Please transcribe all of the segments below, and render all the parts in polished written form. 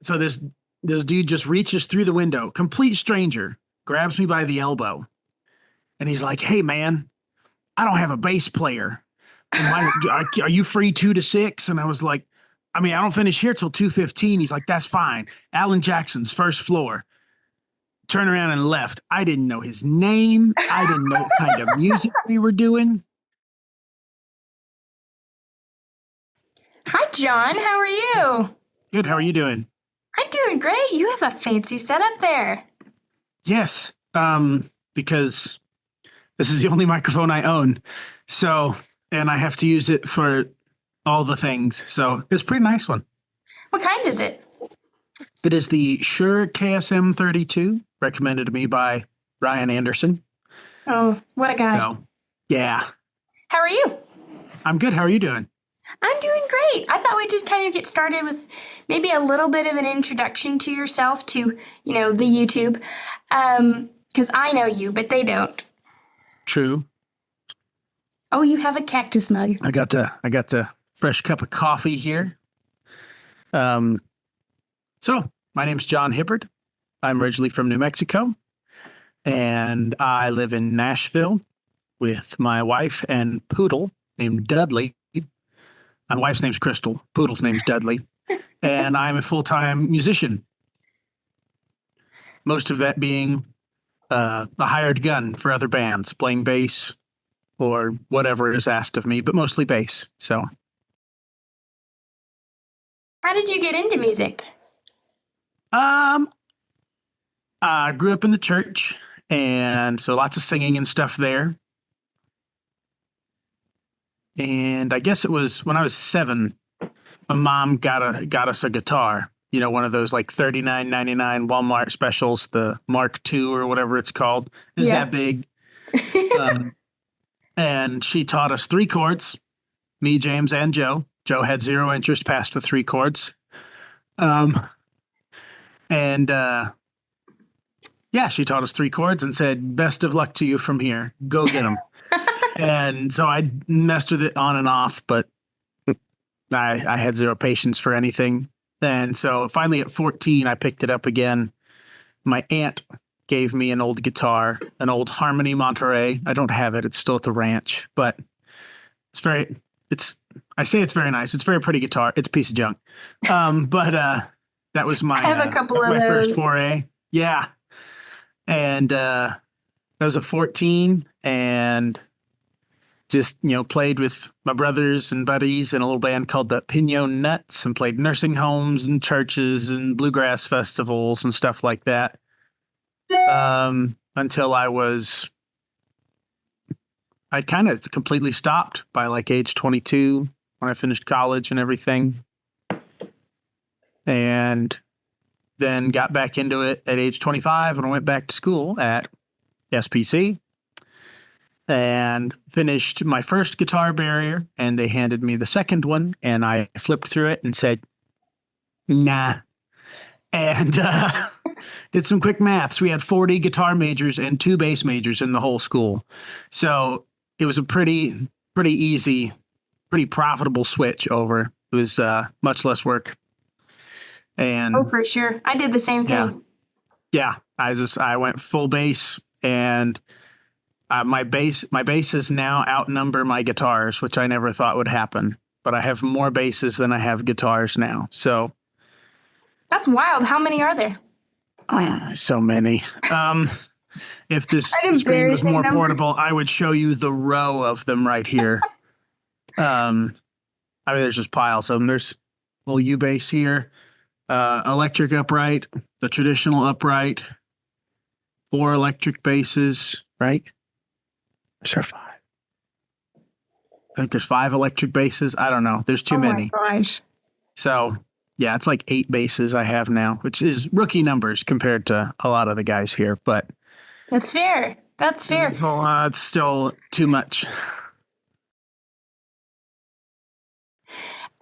So this dude just reaches through the window, complete stranger, grabs me by the elbow, and he's like, "Hey man, I don't have a bass player. Are you free 2 to 6?" And I was like, "I mean, I don't finish here till 2:15." He's like, "That's fine. Alan Jackson's first floor." Turned around and left. I didn't know his name. I didn't know what kind of music we were doing. Hi, John. How are you? Good. How are you doing? I'm doing great. You have a fancy setup there. Yes. Because this is the only microphone I own. So, and I have to use it for all the things. So it's a pretty nice one. What kind is it? It is the Shure KSM 32, recommended to me by Ryan Anderson. Oh, what a guy. So, yeah. How are you? I'm good. How are you doing? I'm doing great. I thought we'd just kind of get started with maybe a little bit of an introduction to yourself, to, the YouTube. Because I know you, but they don't. True. Oh, you have a cactus mug. I got the fresh cup of coffee here. So my name's John Hibbard. I'm originally from New Mexico, and I live in Nashville with my wife and poodle named Dudley. My wife's name's Crystal. Poodle's name's Dudley. And I'm a full-time musician. Most of that being a hired gun for other bands, playing bass or whatever is asked of me, but mostly bass. So, How did you get into music? I grew up in the church, and so lots of singing and stuff there. And I guess it was when I was 7, my mom got us a guitar. One of those like $39.99 Walmart specials, the Mark II or whatever it's called. It's that big. And she taught us 3 chords, me, James, and Joe. Joe had 0 interest past the 3 chords. She taught us 3 chords and said, "Best of luck to you from here. Go get them." And so I messed with it on and off, but I had 0 patience for anything. And so finally at 14, I picked it up again. My aunt gave me an old guitar, an old Harmony Monterey. I don't have it. It's still at the ranch, but I say it's very nice. It's a very pretty guitar. It's a piece of junk. But that was my, I have a couple of my those. first foray. Yeah. And that was a 14, and just, played with my brothers and buddies in a little band called the Pinon Nuts, and played nursing homes and churches and bluegrass festivals and stuff like that. Until I kind of completely stopped by like age 22 when I finished college and everything. And then got back into it at age 25 and I went back to school at SPC and finished my first guitar barrier, and they handed me the second one, and I flipped through it and said, "Nah." And did some quick maths. We had 40 guitar majors and 2 bass majors in the whole school. So it was a pretty easy, pretty profitable switch over. It was much less work. And Oh, for sure. I did the same thing. Yeah. I went full bass, and my basses now outnumber my guitars, which I never thought would happen. But I have more basses than I have guitars now. So That's wild. How many are there? So many. If this An screen was embarrassing more number. portable, I would show you the row of them right here. There's just piles of them. There's a little U-bass here, electric upright, the traditional upright, 4 electric basses, right? Is there 5? I think there's 5 electric basses. I don't know. There's too many. Oh my gosh. So yeah, it's like 8 basses I have now, which is rookie numbers compared to a lot of the guys here, but That's fair. That's fair. well, it's still too much.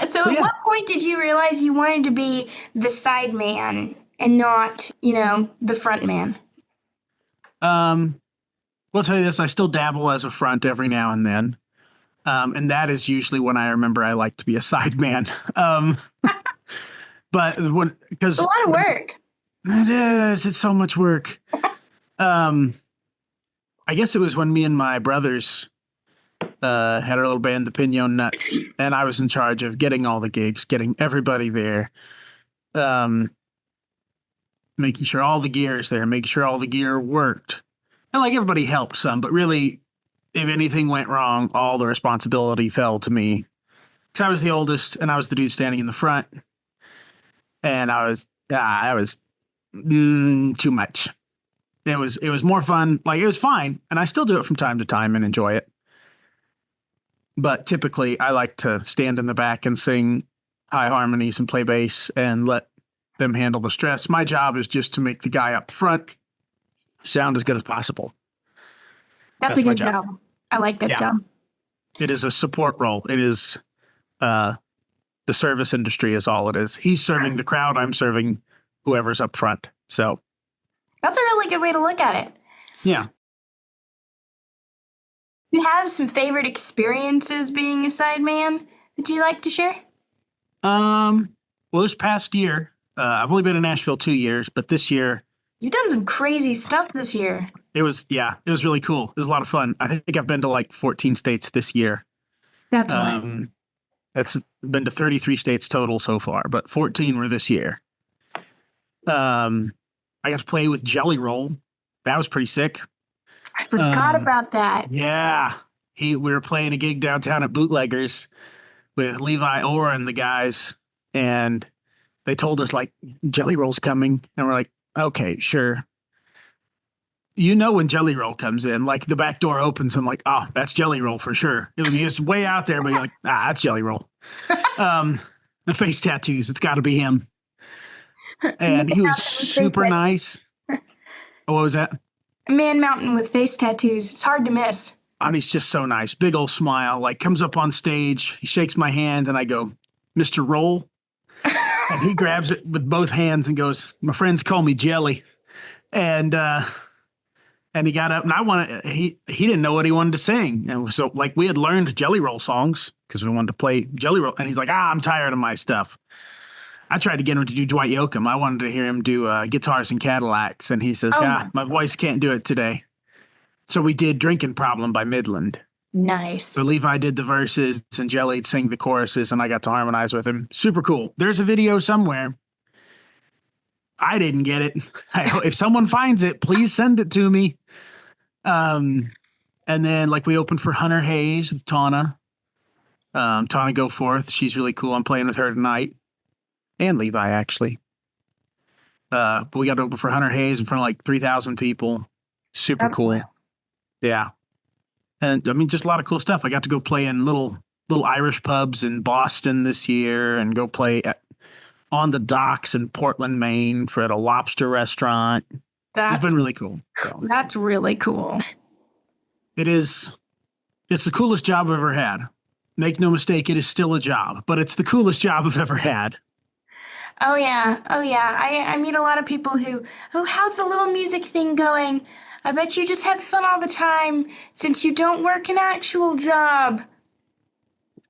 So at what point did you realize you wanted to be the sideman and not, the front man? I'll tell you this, I still dabble as a front every now and then. And that is usually when I remember I like to be a sideman. But But because It's a lot of work. it is, it's so much work. I guess it was when me and my brothers had our little band, the Pinon Nuts, and I was in charge of getting all the gigs, getting everybody there, making sure all the gear is there, making sure all the gear worked. And like everybody helped some, but really, if anything went wrong, all the responsibility fell to me. Because I was the oldest, and I was the dude standing in the front, and I was too much. It was more fun. Like, it was fine, and I still do it from time to time and enjoy it. But typically, I like to stand in the back and sing high harmonies and play bass and let them handle the stress. My job is just to make the guy up front sound as good as possible. That's a good job. I like that job. It is a support role. It is the service industry is all it is. He's serving the crowd. I'm serving whoever's up front. So that's a really good way to look at it. Yeah. You have some favorite experiences being a sideman that you like to share? Well, this past year, I've only been in Nashville 2 years, but this year you've done some crazy stuff this year. It was really cool. It was a lot of fun. I think I've been to like 14 states this year. That's right. That's been to 33 states total so far, but 14 were this year. I got to play with Jelly Roll. That was pretty sick. I forgot about that. Yeah. We were playing a gig downtown at Bootleggers with Levi Orr and the guys, and they told us like Jelly Roll's coming, and we're like, okay, sure. You know, when Jelly Roll comes in, like the back door opens, I'm like, oh, that's Jelly Roll for sure. It'll be just way out there, but you're like, that's Jelly Roll. The face tattoos, it's got to be him. And he was super nice. Oh, what was that? Man Mountain with face tattoos. It's hard to miss. And he's just so nice. Big old smile. Like, comes up on stage. He shakes my hand, and I go, Mr. Roll. And he grabs it with both hands and goes, my friends call me Jelly. And he got up, and he didn't know what he wanted to sing. And so, like, we had learned Jelly Roll songs because we wanted to play Jelly Roll. And he's like, I'm tired of my stuff. I tried to get him to do Dwight Yoakam. I wanted to hear him do Guitars and Cadillacs. And he says, my voice can't do it today. So we did Drinking Problem by Midland. Nice. So Levi did the verses and Jelly'd sing the choruses, and I got to harmonize with him. Super cool. There's a video somewhere. I didn't get it. If someone finds it, please send it to me. And then like we opened for Hunter Hayes with Tana. Tana Go Forth. She's really cool. I'm playing with her tonight. And Levi, actually. But we got to open for Hunter Hayes in front of like 3,000 people. Super cool. Wild. Yeah. And I mean, just a lot of cool stuff. I got to go play in little Irish pubs in Boston this year and go play on the docks in Portland, Maine at a lobster restaurant. It's been really cool. So. That's really cool. It is. It's the coolest job I've ever had. Make no mistake, it is still a job, but it's the coolest job I've ever had. Oh, yeah. I meet a lot of people who, how's the little music thing going? I bet you just have fun all the time since you don't work an actual job. Are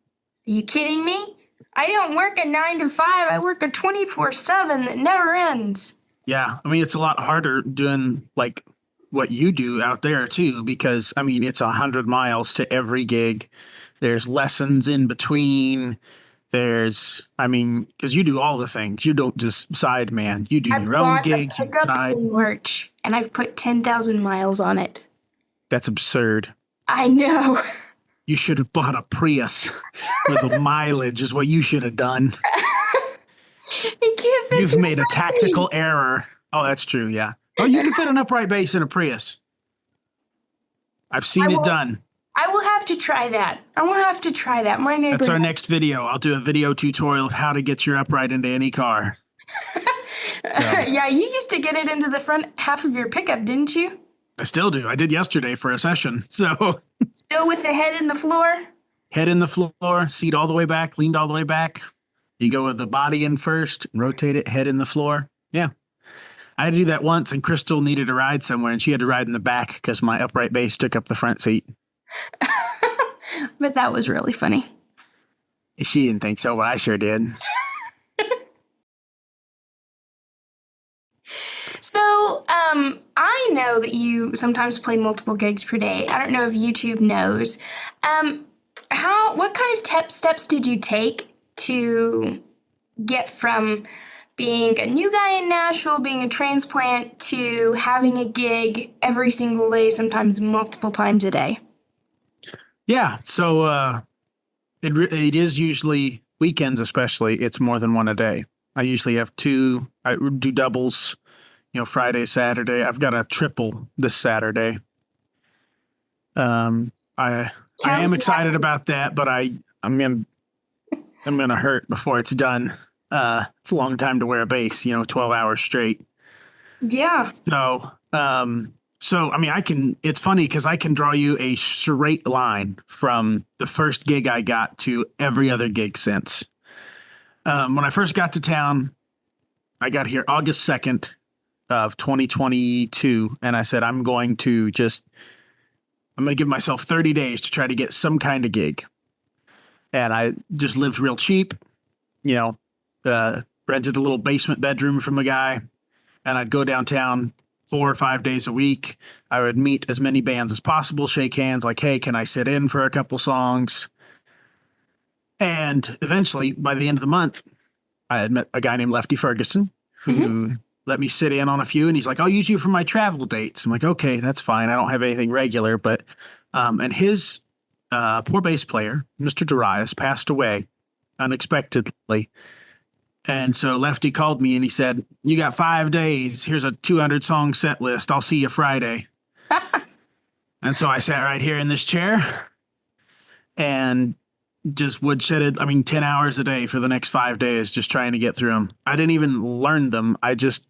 you kidding me? I don't work a 9 to 5. I work a 24/7 that never ends. Yeah. I mean, it's a lot harder doing like what you do out there too, because I mean, it's 100 miles to every gig. There's lessons in between. Because you do all the things. You don't just Sideman. You do your own gigs. I've got merch, and I've put 10,000 miles on it. That's absurd. I know. You should have bought a Prius for the mileage is what you should have done. You've made a tactical error. Oh, that's true, yeah. Oh, you can fit an upright bass in a Prius. I've seen it done. I will have to try that. My neighbor. That's our next video. I'll do a video tutorial of how to get your upright into any car. Yeah, you used to get it into the front half of your pickup, didn't you? I still do. I did yesterday for a session. So still with the head in the floor? Head in the floor, seat all the way back, leaned all the way back. You go with the body in first, rotate it, head in the floor. Yeah. I had to do that once, and Crystal needed a ride somewhere, and she had to ride in the back because my upright bass took up the front seat. But that was really funny. She didn't think so, but I sure did. So, I know that you sometimes play multiple gigs per day. I don't know if YouTube knows. Um, what kind of steps did you take to get from being a new guy in Nashville, being a transplant, to having a gig every single day, sometimes multiple times a day? Yeah. So it is usually weekends, especially. It's more than one a day. I usually have two. I do doubles. Friday, Saturday. I've got a triple this Saturday. I am excited about that, but I'm gonna hurt before it's done. It's a long time to wear a bass. 12 hours straight. Yeah. So I mean, it's funny because I can draw you a straight line from the first gig I got to every other gig since. When I first got to town, I got here August 2nd of 2022, and I said, I'm going to give myself 30 days to try to get some kind of gig. And I just lived real cheap, rented a little basement bedroom from a guy, and I'd go downtown 4 or 5 days a week. I would meet as many bands as possible, shake hands, like, hey, can I sit in for a couple songs? And eventually, by the end of the month, I had met a guy named Lefty Ferguson who let me sit in on a few, and he's like, I'll use you for my travel dates. I'm like, okay, that's fine. I don't have anything regular, but and his poor bass player, Mr. Darius, passed away unexpectedly. And so Lefty called me and he said, you got 5 days. Here's a 200 song set list. I'll see you Friday. And so I sat right here in this chair and just woodshedded, 10 hours a day for the next 5 days, just trying to get through them. I didn't even learn them. I just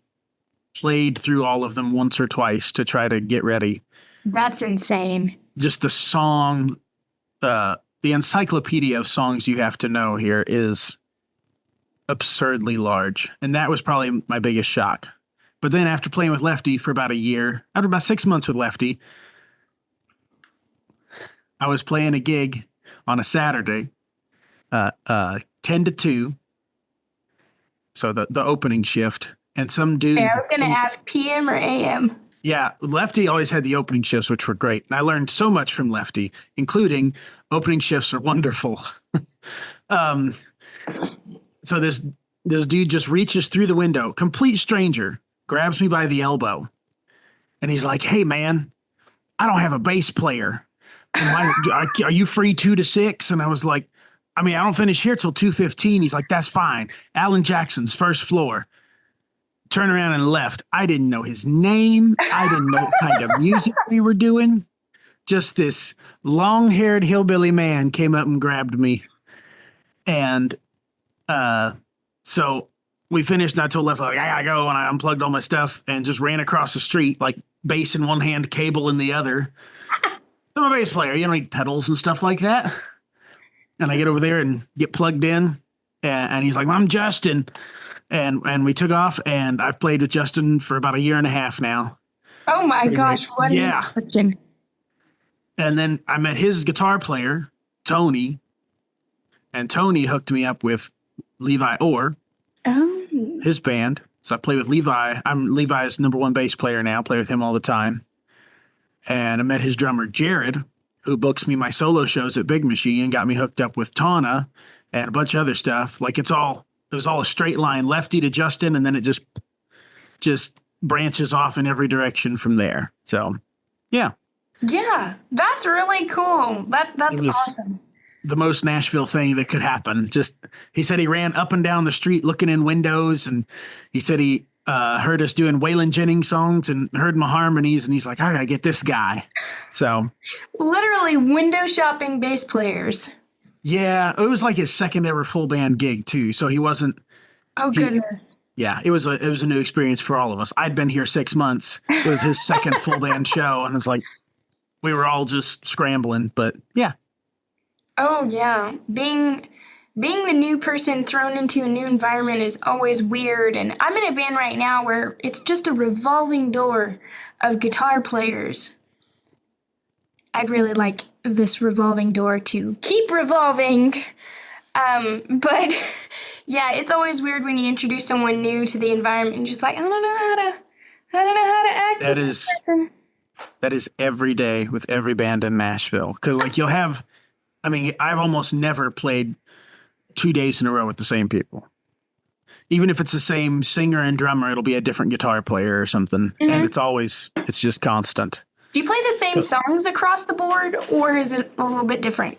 played through all of them once or twice to try to get ready. That's insane. Just the song, the encyclopedia of songs you have to know here is absurdly large. And that was probably my biggest shock. But then after playing with Lefty for about a year, after about 6 months with Lefty, I was playing a gig on a Saturday, 10 to 2. So the opening shift. And some dude. Yeah, I was going to ask PM or AM. Yeah, Lefty always had the opening shifts, which were great. And I learned so much from Lefty, including opening shifts are wonderful. So this dude just reaches through the window, complete stranger, grabs me by the elbow. And he's like, hey, man, I don't have a bass player. Are you free 2 to 6? And I was like, I don't finish here till 2:15. He's like, that's fine. Alan Jackson's first floor. Turned around and left. I didn't know his name. I didn't know what kind of music we were doing. Just this long-haired hillbilly man came up and grabbed me. And so we finished, and I told Lefty, like, I gotta go. And I unplugged all my stuff and just ran across the street, like bass in one hand, cable in the other. I'm a bass player. You don't need pedals and stuff like that. And I get over there and get plugged in. And he's like, well, I'm Justin. And we took off, and I've played with Justin for about a year and a half now. Oh my gosh, what an introduction. And then I met his guitar player, Tony, and Tony hooked me up with Levi Orr, his band. So I play with Levi. I'm Levi's #1 bass player now, play with him all the time. And I met his drummer, Jared, who books me my solo shows at Big Machine and got me hooked up with Tana and a bunch of other stuff. Like it was all a straight line, Lefty to Justin, and then it just branches off in every direction from there. So, yeah. Yeah, that's really cool. That's awesome. The most Nashville thing that could happen. He said he ran up and down the street looking in windows, and he said he heard us doing Waylon Jennings songs and heard my harmonies, and he's like, I gotta get this guy. So literally window shopping bass players. Yeah, it was like his second ever full band gig too. So he wasn't. Oh goodness. Yeah, it was a new experience for all of us. I'd been here 6 months. It was his second full band show, and it's like we were all just scrambling. But yeah. Oh yeah, being the new person thrown into a new environment is always weird. And I'm in a band right now where it's just a revolving door of guitar players. I'd really like this revolving door to keep revolving. But yeah, it's always weird when you introduce someone new to the environment and just like, I don't know I don't know how to act That with is this person. that is every day with every band in Nashville. Because like you'll have, I mean, I've almost never played 2 days in a row with the same people. Even if it's the same singer and drummer, it'll be a different guitar player or something. And it's just constant. Do you play the same songs across the board, or is it a little bit different?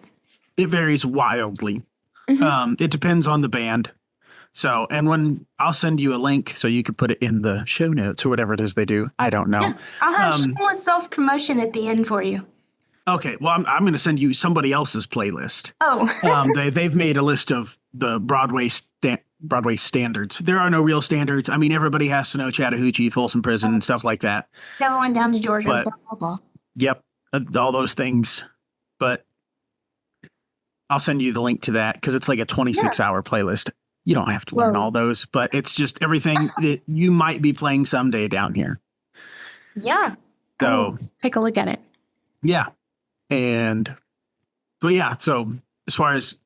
It varies wildly. It depends on the band. So, and when I'll send you a link so you could put it in the show notes or whatever it is they do. I don't know. Yeah, I'll have shameless self-promotion at the end for you. Okay, well, I'm going to send you somebody else's playlist. Oh. They've made a list of the Broadway standards. There are no real standards. I mean, everybody has to know Chattahoochee, Folsom Prison, and stuff like that. Never went down to Georgia. But, blah, blah, blah. Yep, all those things. But I'll send you the link to that because it's like a 26-hour playlist. You don't have to learn all those, but it's just everything that you might be playing someday down here. Yeah. So take a look at it. Yeah. So as far as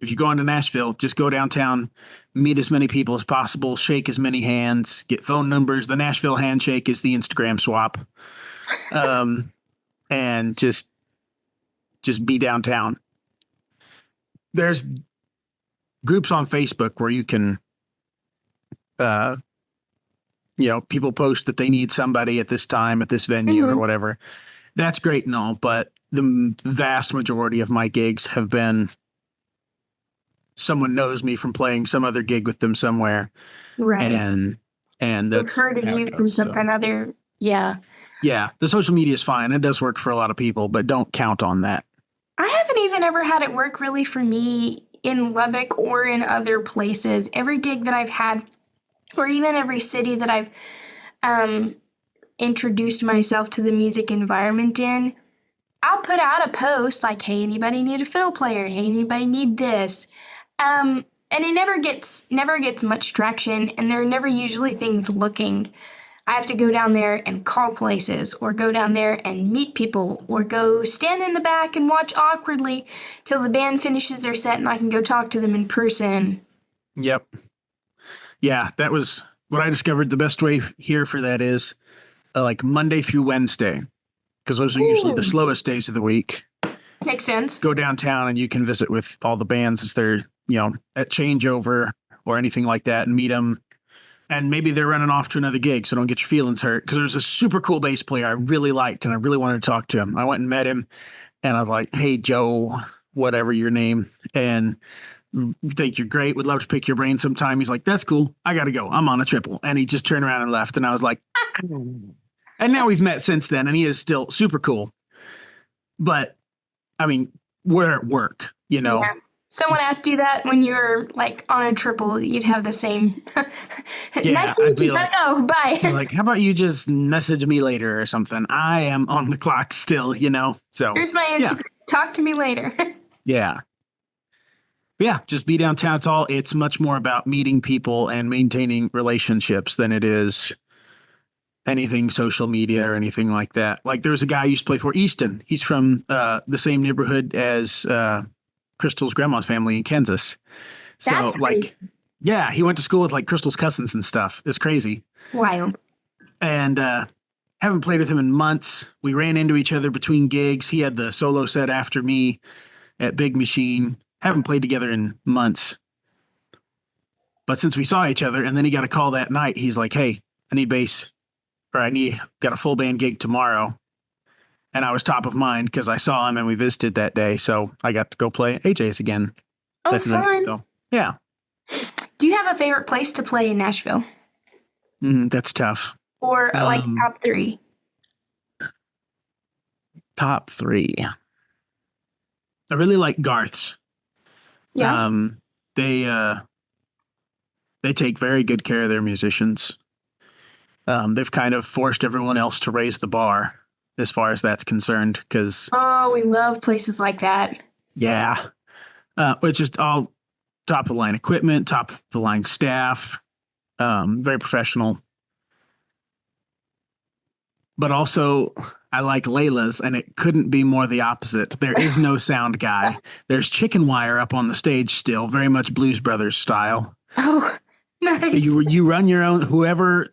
if you go into Nashville, just go downtown, meet as many people as possible, shake as many hands, get phone numbers. The Nashville handshake is the Instagram swap. And just be downtown. There's groups on Facebook where you can, people post that they need somebody at this time at this venue or whatever. That's great and all, but the vast majority of my gigs have been someone knows me from playing some other gig with them somewhere. Right. And that's heard of you from some kind of other. Yeah. Yeah. The social media is fine. It does work for a lot of people, but don't count on that. I haven't even ever had it work really for me in Lubbock or in other places. Every gig that I've had, or even every city that I've introduced myself to the music environment in, I'll put out a post like, hey, anybody need a fiddle player? Hey, anybody need this? And it never gets much traction, and there are never usually things looking. I have to go down there and call places, or go down there and meet people, or go stand in the back and watch awkwardly till the band finishes their set and I can go talk to them in person. Yep. Yeah, that was what I discovered. The best way here for that is like Monday through Wednesday, because those are usually the slowest days of the week. Makes sense. Go downtown and you can visit with all the bands as they're, at changeover or anything like that, and meet them. And maybe they're running off to another gig, so don't get your feelings hurt. Because there's a super cool bass player I really liked, and I really wanted to talk to him. I went and met him, and I was like, hey, Joe, whatever your name, and think you're great. Would love to pick your brain sometime. He's like, that's cool. I got to go. I'm on a triple. And he just turned around and left. And I was like, and now we've met since then, and he is still super cool. But, I mean, we're at work, Yeah. Someone asked you that when you were like on a triple, you'd have the same. Nice to meet you. Gotta go. Bye. Like, how about you just message me later or something? I am on the clock still, So here's my Instagram. Talk to me later. Yeah. Yeah, just be downtown. It's much more about meeting people and maintaining relationships than it is anything social media or anything like that. Like there's a guy I used to play for, Easton. He's from the same neighborhood as Crystal's grandma's family in Kansas. So That's crazy. he went to school with like Crystal's cousins and stuff. It's crazy. Wild. And haven't played with him in months. We ran into each other between gigs. He had the solo set after me at Big Machine. Haven't played together in months. But since we saw each other, and then he got a call that night, he's like, hey, I need bass, or got a full band gig tomorrow. And I was top of mind because I saw him and we visited that day. So I got to go play AJ's again. Oh, fun. So, yeah. Do you have a favorite place to play in Nashville? That's tough. Or like top three? Top three. I really like Garth's. Yeah. They take very good care of their musicians. They've kind of forced everyone else to raise the bar as far as that's concerned. Because we love places like that. Yeah, it's just all top of the line equipment, top of the line staff, very professional. But also, I like Layla's, and it couldn't be more the opposite. There is no sound guy. There's chicken wire up on the stage still, very much Blues Brothers style. Oh, nice. You run your own, whoever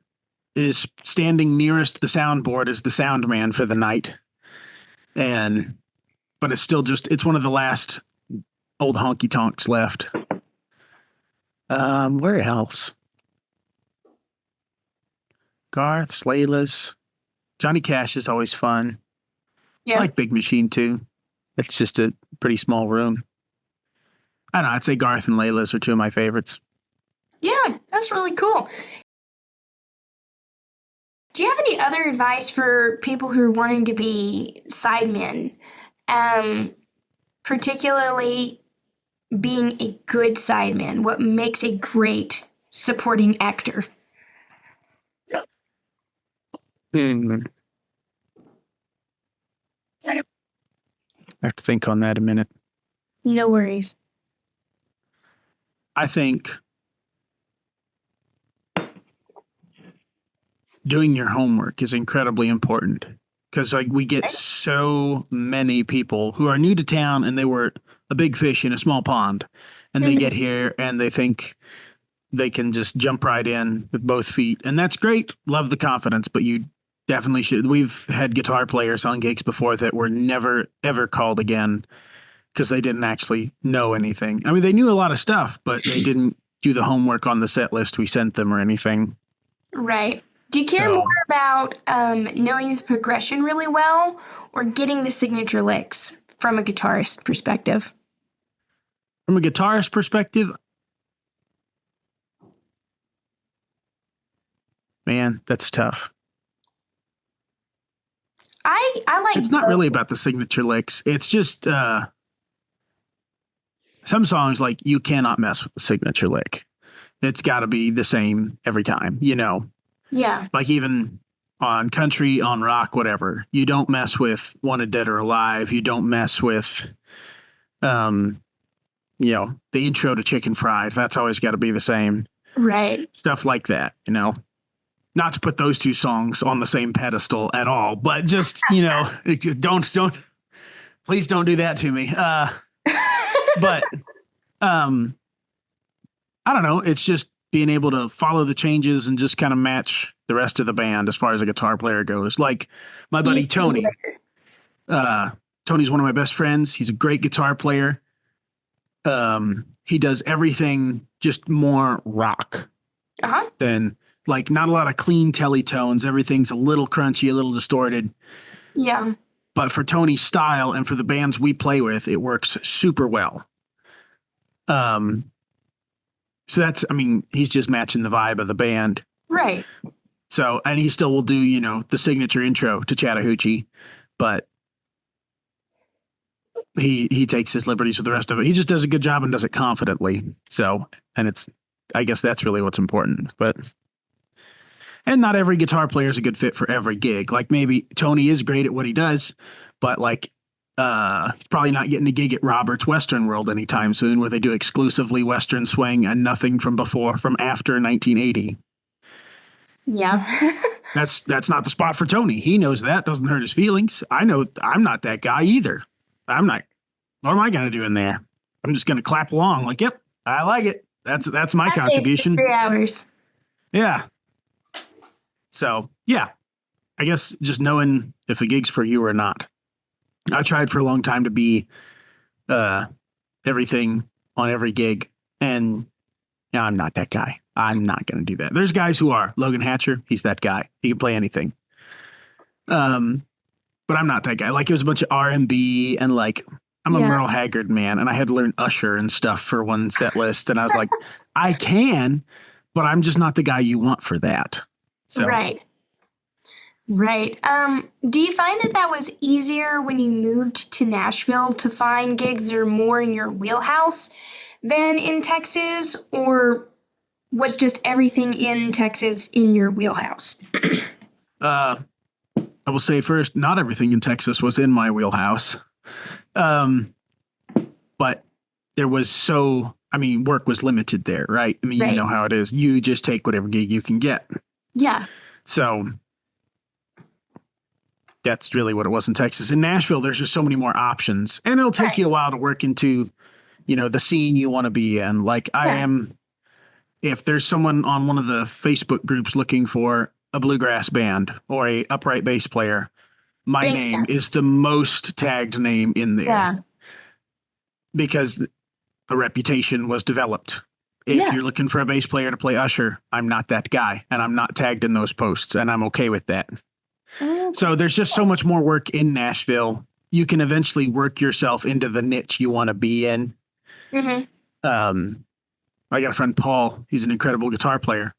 is standing nearest the soundboard as the sound man for the night. But it's still it's one of the last old honky tonks left. Where else? Garth's, Layla's. Johnny Cash is always fun. Yeah. I like Big Machine too. It's just a pretty small room. I don't know. I'd say Garth and Layla's are two of my favorites. Yeah, that's really cool. Do you have any other advice for people who are wanting to be sidemen? Particularly being a good sideman. What makes a great supporting actor? I have to think on that a minute. No worries. I think doing your homework is incredibly important because we get so many people who are new to town and they were a big fish in a small pond, and they get here and they think they can just jump right in with both feet, and that's great. Love the confidence, but you definitely should. We've had guitar players on gigs before that were never ever called again because they didn't actually know anything. I mean, they knew a lot of stuff, but they didn't do the homework on the set list we sent them or anything. Right. Do you care more about knowing the progression really well or getting the signature licks from a guitarist perspective? From a guitarist perspective, man, that's tough. I like It's not really about the signature licks. It's just some songs, like, you cannot mess with the signature lick. It's got to be the same every time, Yeah. Like even on country, on rock, whatever. You don't mess with Wanted Dead or Alive. You don't mess with, the intro to Chicken Fried. That's always got to be the same. Right. Stuff like that, Not to put those two songs on the same pedestal at all, but just, don't, please don't do that to me. But I don't know. It's just being able to follow the changes and just kind of match the rest of the band as far as a guitar player goes. Like my buddy Tony. Tony's one of my best friends. He's a great guitar player. He does everything just more rock than, like, not a lot of clean telly tones. Everything's a little crunchy, a little distorted. Yeah. But for Tony's style and for the bands we play with, it works super well. So he's just matching the vibe of the band. Right. So, and he still will do, the signature intro to Chattahoochee, but he takes his liberties with the rest of it. He just does a good job and does it confidently. So, and I guess that's really what's important. And not every guitar player is a good fit for every gig. Like, maybe Tony is great at what he does, but he's probably not getting a gig at Robert's Western World anytime soon, where they do exclusively Western swing and nothing from after 1980. Yeah. That's not the spot for Tony. He knows that. Doesn't hurt his feelings. I know I'm not that guy either. I'm not. What am I going to do in there? I'm just going to clap along. Like, yep, I like it. That's my contribution. 3 hours. Yeah. So, yeah, I guess just knowing if a gig's for you or not. I tried for a long time to be everything on every gig, and I'm not that guy. I'm not going to do that. There's guys who are. Logan Hatcher, he's that guy. He can play anything. But I'm not that guy. Like, it was a bunch of R&B, and I'm a Merle Haggard man, and I had to learn Usher and stuff for one set list, and I was like, I can, but I'm just not the guy you want for that. So. Right. Do you find that was easier when you moved to Nashville to find gigs that are more in your wheelhouse than in Texas, or was just everything in Texas in your wheelhouse? I will say first, not everything in Texas was in my wheelhouse. But there was work was limited there, right? I mean, right. You know how it is. You just take whatever gig you can get. Yeah. So that's really what it was in Texas. In Nashville, there's just so many more options, and it'll take you a while to work into, the scene you want to be in. Like, I am, if there's someone on one of the Facebook groups looking for a bluegrass band or a upright bass player, my Big name yes. is the most tagged name in there Yeah. because a reputation was developed. If Yeah. you're looking for a bass player to play Usher, I'm not that guy, and I'm not tagged in those posts, and I'm okay with that. So there's just so much more work in Nashville. You can eventually work yourself into the niche you want to be in. Mm-hmm. I got a friend, Paul. He's an incredible guitar player.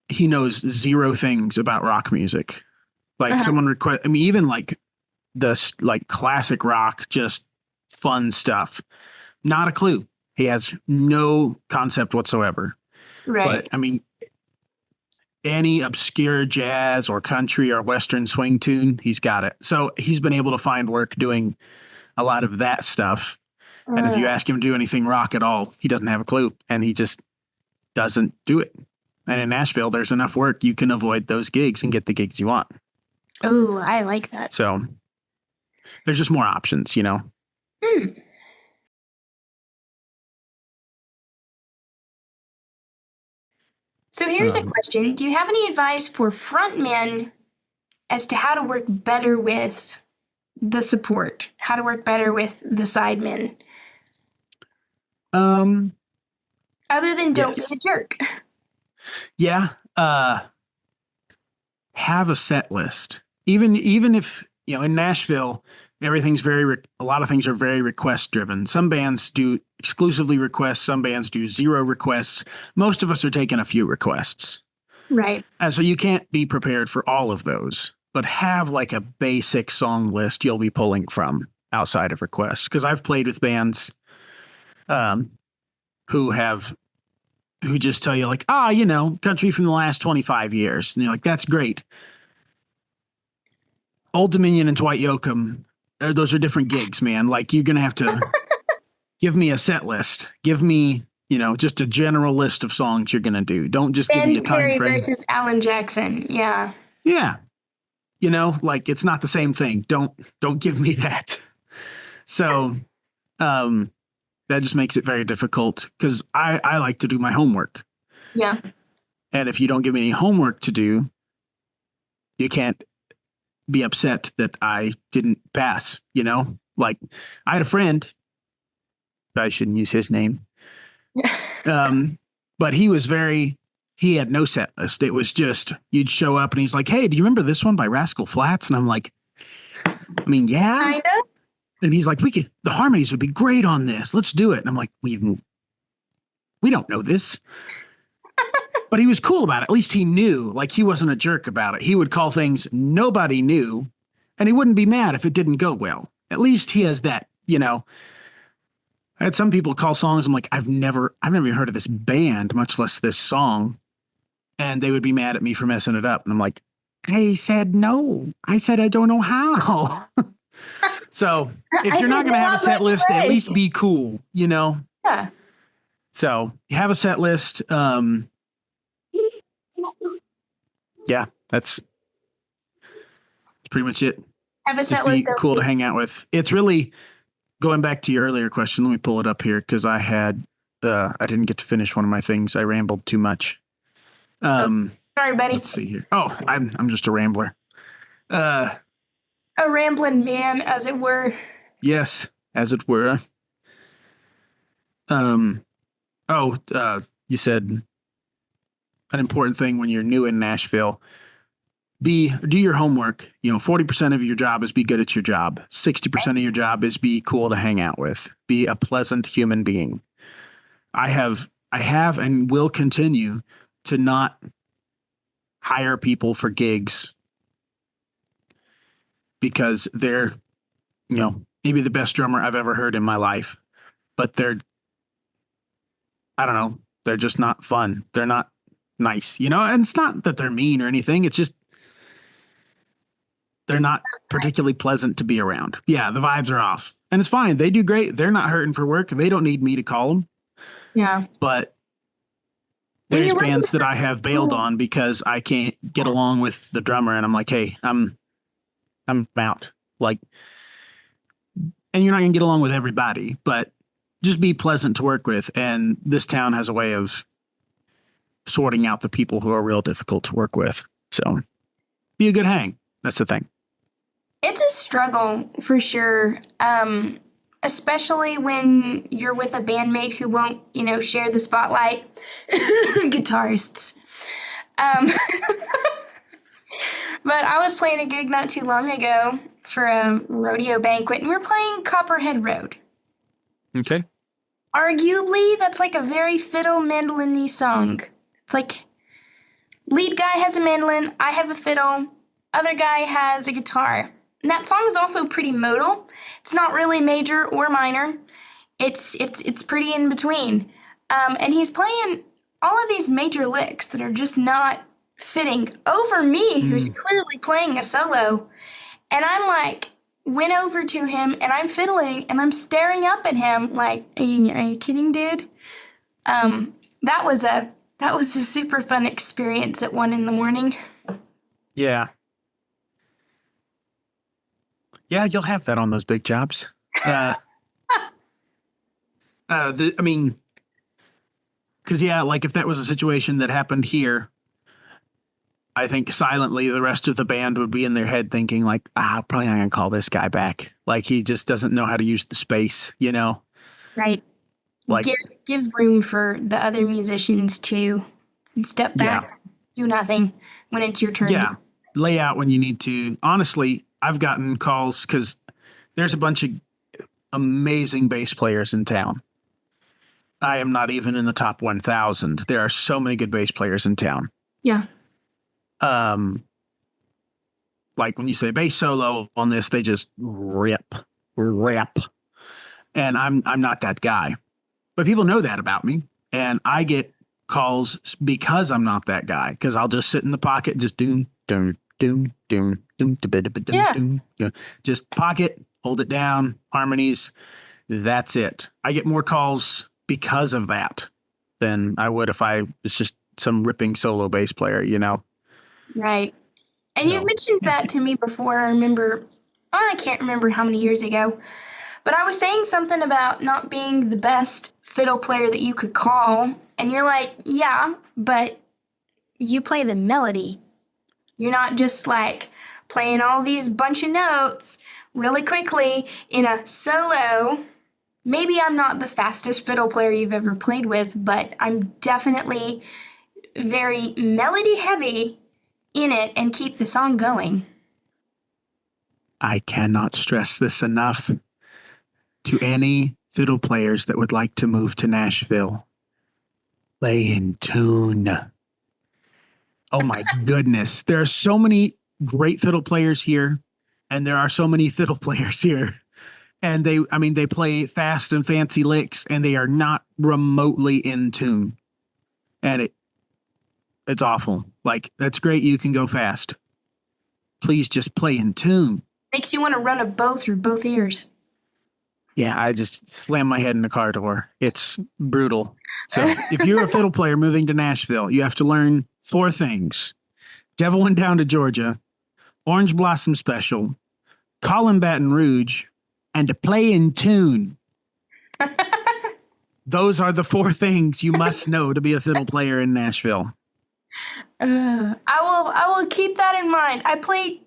He knows zero things about rock music. Like someone request, I mean, even like like classic rock, just fun stuff. Not a clue. He has no concept whatsoever. Right. But I mean, any obscure jazz or country or Western swing tune, he's got it. So he's been able to find work doing a lot of that stuff. And if you ask him to do anything rock at all, he doesn't have a clue, and he just doesn't do it. And in Nashville, there's enough work you can avoid those gigs and get the gigs you want. Oh, I like that. So there's just more options, you know? So here's a question. Do you have any advice for frontmen as to how to work better with the support? How to work better with the sidemen? Other than don't Yes. be a jerk. Yeah. Have a set list. Even if, you know, in Nashville, everything's a lot of things are very request driven. Some bands do exclusively requests. Some bands do zero requests. Most of us are taking a few requests. Right. And so you can't be prepared for all of those, but have like a basic song list you'll be pulling from outside of requests. Because I've played with bands who just tell you like, you know, country from the last 25 years. And you're like, that's great. Old Dominion and Dwight Yoakam, those are different gigs, man. Like you're going to have to give me a set list. Give me, you know, just a general list of songs you're going to do. Don't just give me a time frame. versus Alan Jackson. Yeah. Yeah. You know, like it's not the same thing. Don't give me that. So, that just makes it very difficult because I like to do my homework. Yeah. And if you don't give me any homework to do, you can't be upset that I didn't pass, you know? Like I had a friend, I shouldn't use his name. But he had no set list. It was just, you'd show up and he's like, hey, do you remember this one by Rascal Flatts? And I'm like, I mean, yeah. Kind of. And he's like, the harmonies would be great on this. Let's do it. And I'm like, we don't know this. But he was cool about it. At least he knew, like he wasn't a jerk about it. He would call things nobody knew and he wouldn't be mad if it didn't go well. At least he has that, you know. I had some people call songs. I'm like, I've never even heard of this band, much less this song. And they would be mad at me for messing it up. And I'm like, I said, no, I said, I don't know how. So if you're not going to have a set list, at least be cool, you know? Yeah. So you have a set list. Yeah, that's pretty much it. Have a set Just be list. cool to hang out with. It's really going back to your earlier question. Let me pull it up here because I didn't get to finish one of my things. I rambled too much. Sorry, buddy. Let's see here. Oh, I'm just a rambler. A rambling man, as it were. Yes, as it were. You said an important thing when you're new in Nashville. Do your homework. You know, 40% of your job is be good at your job. 60% of your job is be cool to hang out with. Be a pleasant human being. I have and will continue to not hire people for gigs because they're, you know, maybe the best drummer I've ever heard in my life, but I don't know, they're just not fun. They're not nice, you know, and it's not that they're mean or anything. It's just, they're not particularly pleasant to be around. Yeah. The vibes are off and it's fine. They do great. They're not hurting for work. They don't need me to call them. Yeah. But there's bands that I have bailed on because I can't get along with the drummer. And I'm like, hey, I'm out. Like, and you're not going to get along with everybody, but just be pleasant to work with. And this town has a way of sorting out the people who are real difficult to work with. So be a good hang. That's the thing. It's a struggle for sure. Especially when you're with a bandmate who won't, share the spotlight. Guitarists. But I was playing a gig not too long ago for a rodeo banquet, and we were playing Copperhead Road. Okay. Arguably, that's like a very fiddle mandolin-y song. It's like lead guy has a mandolin, I have a fiddle, other guy has a guitar. And that song is also pretty modal. It's not really major or minor. It's pretty in between. And he's playing all of these major licks that are just not fitting over me, who's clearly playing a solo. And I'm like, went over to him and I'm fiddling and I'm staring up at him like, are you kidding, dude? That was a super fun experience at 1 a.m. Yeah. Yeah, you'll have that on those big jobs. Because like if that was a situation that happened here, I think silently the rest of the band would be in their head thinking like, probably not gonna call this guy back. Like he just doesn't know how to use the space, Right. Like give room for the other musicians to step back, do nothing when it's your turn. Yeah, lay out when you need to. Honestly, I've gotten calls because there's a bunch of amazing bass players in town. I am not even in the top 1,000. There are so many good bass players in town. Yeah. Like when you say bass solo on this, they just rip. And I'm not that guy. But people know that about me. And I get calls because I'm not that guy. Because I'll just sit in the pocket, just doom. Just pocket, hold it down, harmonies. That's it. I get more calls because of that than I would if I was just some ripping solo bass player, Right. And you've mentioned that to me before. I can't remember how many years ago, but I was saying something about not being the best fiddle player that you could call. And you're like, yeah, but you play the melody. You're not just like playing all these bunch of notes really quickly in a solo. Maybe I'm not the fastest fiddle player you've ever played with, but I'm definitely very melody heavy in it and keep the song going. I cannot stress this enough to any fiddle players that would like to move to Nashville. Play in tune. Oh my goodness. There are so many great fiddle players here, and there are so many fiddle players here. And they play fast and fancy licks, and they are not remotely in tune. And it's awful. Like, that's great. You can go fast. Please just play in tune. Makes you want to run a bow through both ears. Yeah, I just slammed my head in the car door. It's brutal. So if you're a fiddle player moving to Nashville, you have to learn 4 things. Devil Went Down to Georgia, Orange Blossom Special, Callin' Baton Rouge, and to play in tune. Those are the 4 things you must know to be a fiddle player in Nashville. I will keep that in mind. I played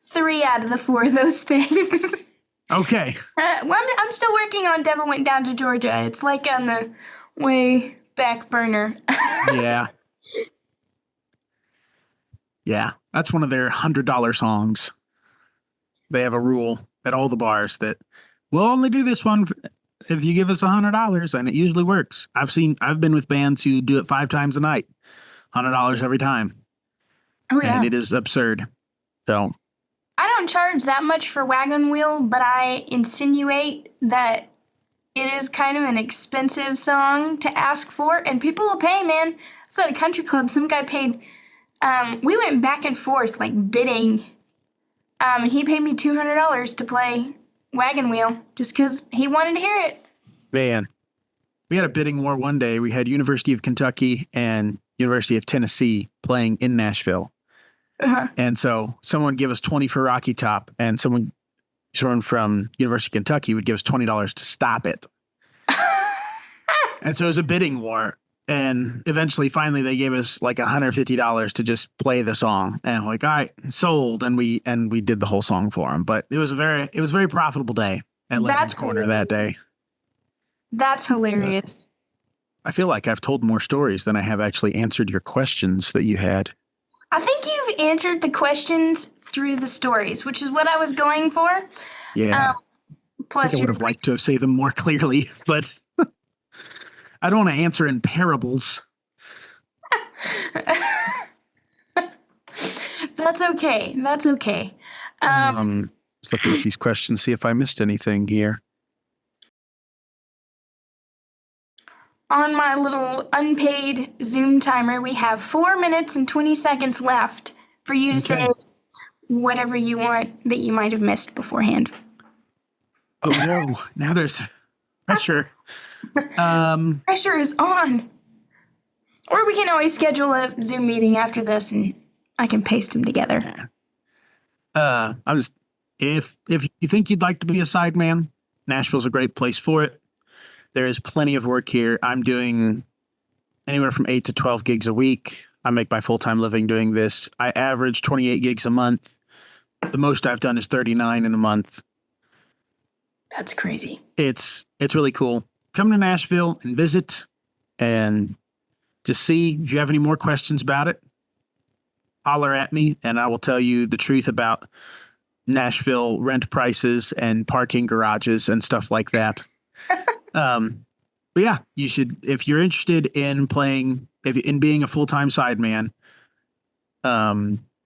3 out of the 4 of those things. Okay. Well, I'm still working on Devil Went Down to Georgia. It's like on the way back burner. Yeah. Yeah. That's one of their $100 songs. They have a rule at all the bars that we'll only do this one if you give us $100, and it usually works. I've been with bands who do it 5 times a night. $100 every time. Oh, yeah. And it is absurd. So I don't charge that much for Wagon Wheel, but I insinuate that it is kind of an expensive song to ask for, and people will pay, man. I was at a country club. Some guy paid, we went back and forth, like, bidding, and he paid me $200 to play Wagon Wheel just because he wanted to hear it. Man, we had a bidding war one day. We had University of Kentucky and University of Tennessee playing in Nashville. Uh-huh. And so someone would give us 20 for Rocky Top, and someone from University of Kentucky would give us $20 to stop it. And so it was a bidding war. And eventually, finally, they gave us like $150 to just play the song, and I'm like, all right, sold. And we did the whole song for them. But it was a very profitable day at Legends Corner that day. That's hilarious. I feel like I've told more stories than I have actually answered your questions that you had. I think you've answered the questions through the stories, which is what I was going for. Yeah. Plus, I would have liked to have said them more clearly, but I don't want to answer in parables. That's okay. That's okay. Just looking at these questions, see if I missed anything here. On my little unpaid Zoom timer, we have 4 minutes and 20 seconds left for you to say whatever you want that you might have missed beforehand. Oh no! Now there's pressure. Pressure is on. Or we can always schedule a Zoom meeting after this, and I can paste them together. If you think you'd like to be a sideman, Nashville's a great place for it. There is plenty of work here. I'm doing anywhere from 8 to 12 gigs a week. I make my full-time living doing this. I average 28 gigs a month. The most I've done is 39 in a month. That's crazy. It's really cool. Come to Nashville and visit and just see. If you have any more questions about it, holler at me and I will tell you the truth about Nashville rent prices and parking garages and stuff like that. But yeah, you should, if you're interested in being a full-time sideman,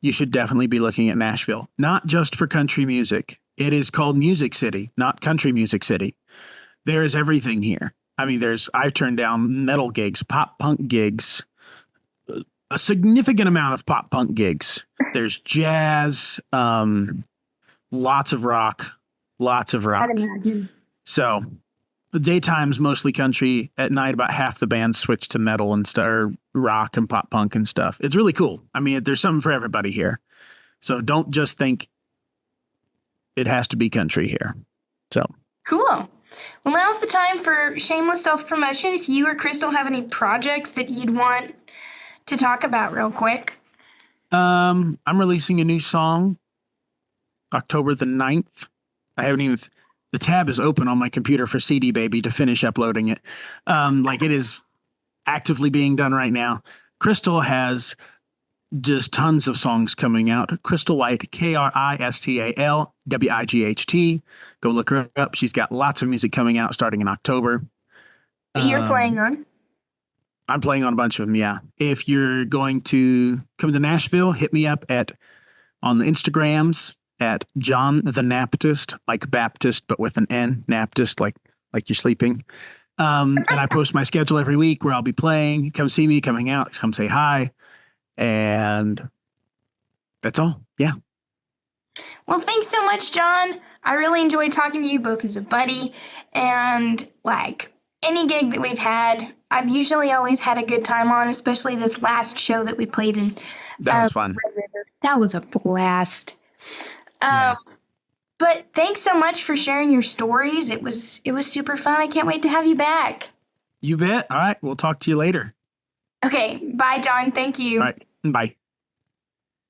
you should definitely be looking at Nashville, not just for country music. It is called Music City, not Country Music City. There is everything here. I mean, I've turned down metal gigs, pop punk gigs, a significant amount of pop punk gigs. There's jazz, lots of rock. I'd imagine. So the daytime's mostly country. At night, about half the bands switch to metal and or rock and pop punk and stuff. It's really cool. I mean, there's something for everybody here. So don't just think it has to be country here. So cool. Well, now's the time for shameless self-promotion. If you or Crystal have any projects that you'd want to talk about real quick. I'm releasing a new song October the 9th. The tab is open on my computer for CD Baby to finish uploading it. It is actively being done right now. Crystal has just tons of songs coming out. Crystal White, KRISTALWIGHT. Go look her up. She's got lots of music coming out starting in October. That you're playing on? I'm playing on a bunch of them, yeah. If you're going to come to Nashville, hit me up on the Instagrams at John the Naptist, like Baptist, but with an N, Naptist, like you're sleeping. And I post my schedule every week where I'll be playing. Come see me, coming out, come say hi. And that's all. Yeah. Well, thanks so much, John. I really enjoyed talking to you both as a buddy. And any gig that we've had, I've usually always had a good time on, especially this last show that we played in. That was fun. Red River. That was a blast. Yeah. But thanks so much for sharing your stories. It was super fun. I can't wait to have you back. You bet. All right. We'll talk to you later. Okay. Bye, John. Thank you. All right. Bye.